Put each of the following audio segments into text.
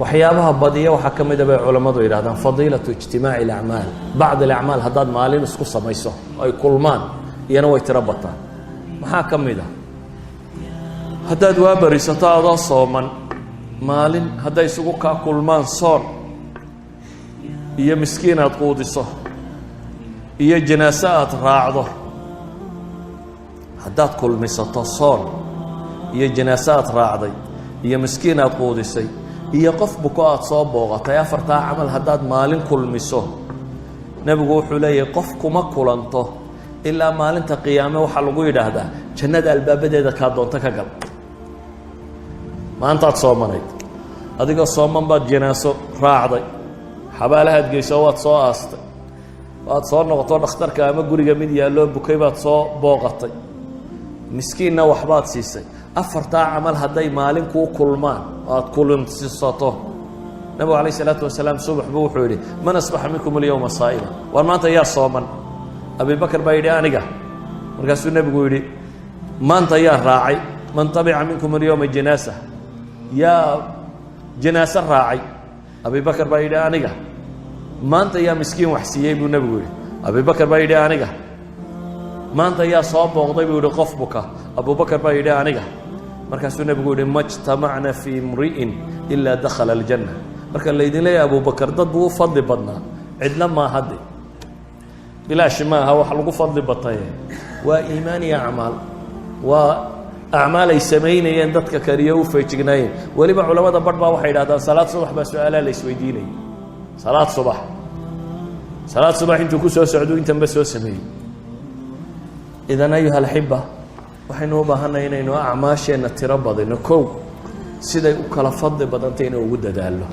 waxyaabaha badiya waxa kamid ah culimadu yiraahdaan fadiilatu ijtimaa'i al-a'maal ba'd al-a'maal haddaad maalin isku samayso ay kulmaan iyana way tirabataan maxaa kamid ah haddaad waa barisato adoo sooman maalin hadday isugu ka kulmaan soon iyo miskiin aad quudiso iyo janaasa aad raacdo haddaad kulmisato soon iyo janaasa aad raacday iyo miskiin aad quudisay iyo qof buko aad soo booqatay afartaa camal haddaad maalin kulmiso nabigu wuxuu leeyahay qof kuma kulanto ilaa maalinta qiyaame waxa lagu yiraahdaa jannada albaabadeeda ka doonta ka gal maanta aad soomanayd adigoo sooman baad janaaso raacday xabaalahaad geyso waad soo aastay waad soo noqoto dhakhtarka ama guriga mid yaallo bukay baad soo booqatay miskiinna waxbaad siisay afartaa camal hadday maalin ku kulmaan aad kulansiisato nabiga calayhi salaatu wasalaam subax buu wuxuu yidhi man asbaxa minkum alyawma saa'ima war maanta yaa sooman abi bakr baa yidhi aniga markaasuu nabigu yidhi maanta yaa raacay man tabica minkum alyawma janaasa yaa janaasa raacay abi bakr baa yidhi aniga maanta yaa miskiin wax siiyey buu nabigu yidhi abi bakr baa yidhi aniga maanta yaa soo booqday buu yidhi qof buka abu bakr baa yidhi aniga markaasuu nabigu yidhi majtamacna fi imri'in ilaa dakhala aljanna marka laydin leeyahay abu bakr dad buu u fadli badnaa cidna ma hadde bilaash ma aha wax lagu fadli batay waa iimaan iyo acmaal waa acmaal ay sameynayeen dadka kariyo u feejignaayeen waliba culimada badh baa waxay yidhahdaan salaad subax baa su'aalaha la isweydiinayay salaad subax intuu ku soo socdo intanba soo sameeyey idan ayuha alxiba waxaynu u baahannahay inaynu acmaasheenna tiro badino kow siday u kala fadli badantay inuu ugu dadaallo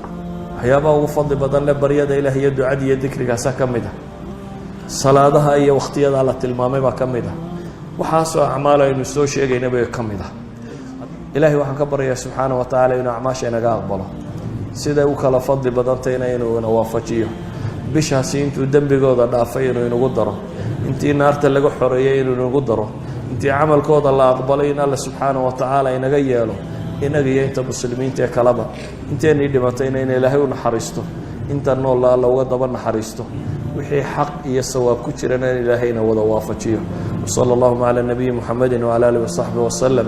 waxyaabaha ugu fadli badan le baryada ilaah iyo ducada iyo dikrigaasaa ka mid ah salaadaha iyo wakhtiyada la tilmaamay baa ka mid ah waxaasoo acmaal aynu soo sheegayna bay ka mid ah ilaahay waxaan ka baryayaa subxaana wa tacaala inuu acmaasha inaga aqbalo siday u kala fadli badantayna inuu ina waafajiyo bishaasi intuu dembigooda dhaafay inuu inagu daro intii naarta laga xoreeyay inuu inagu daro intii camalkooda la aqbalay in alla subxaana wa tacaala inaga yeelo inaga iyo inta muslimiinta ee kaleba inteennii dhimatayna in ilaahay u naxariisto inta noolla alla uga daba naxariisto wixii xaq iyo sawaab ku jirana in ilaahayna wada waafajiyo وصلى الله على النبي محمد وعلى آله وصحبه وسلم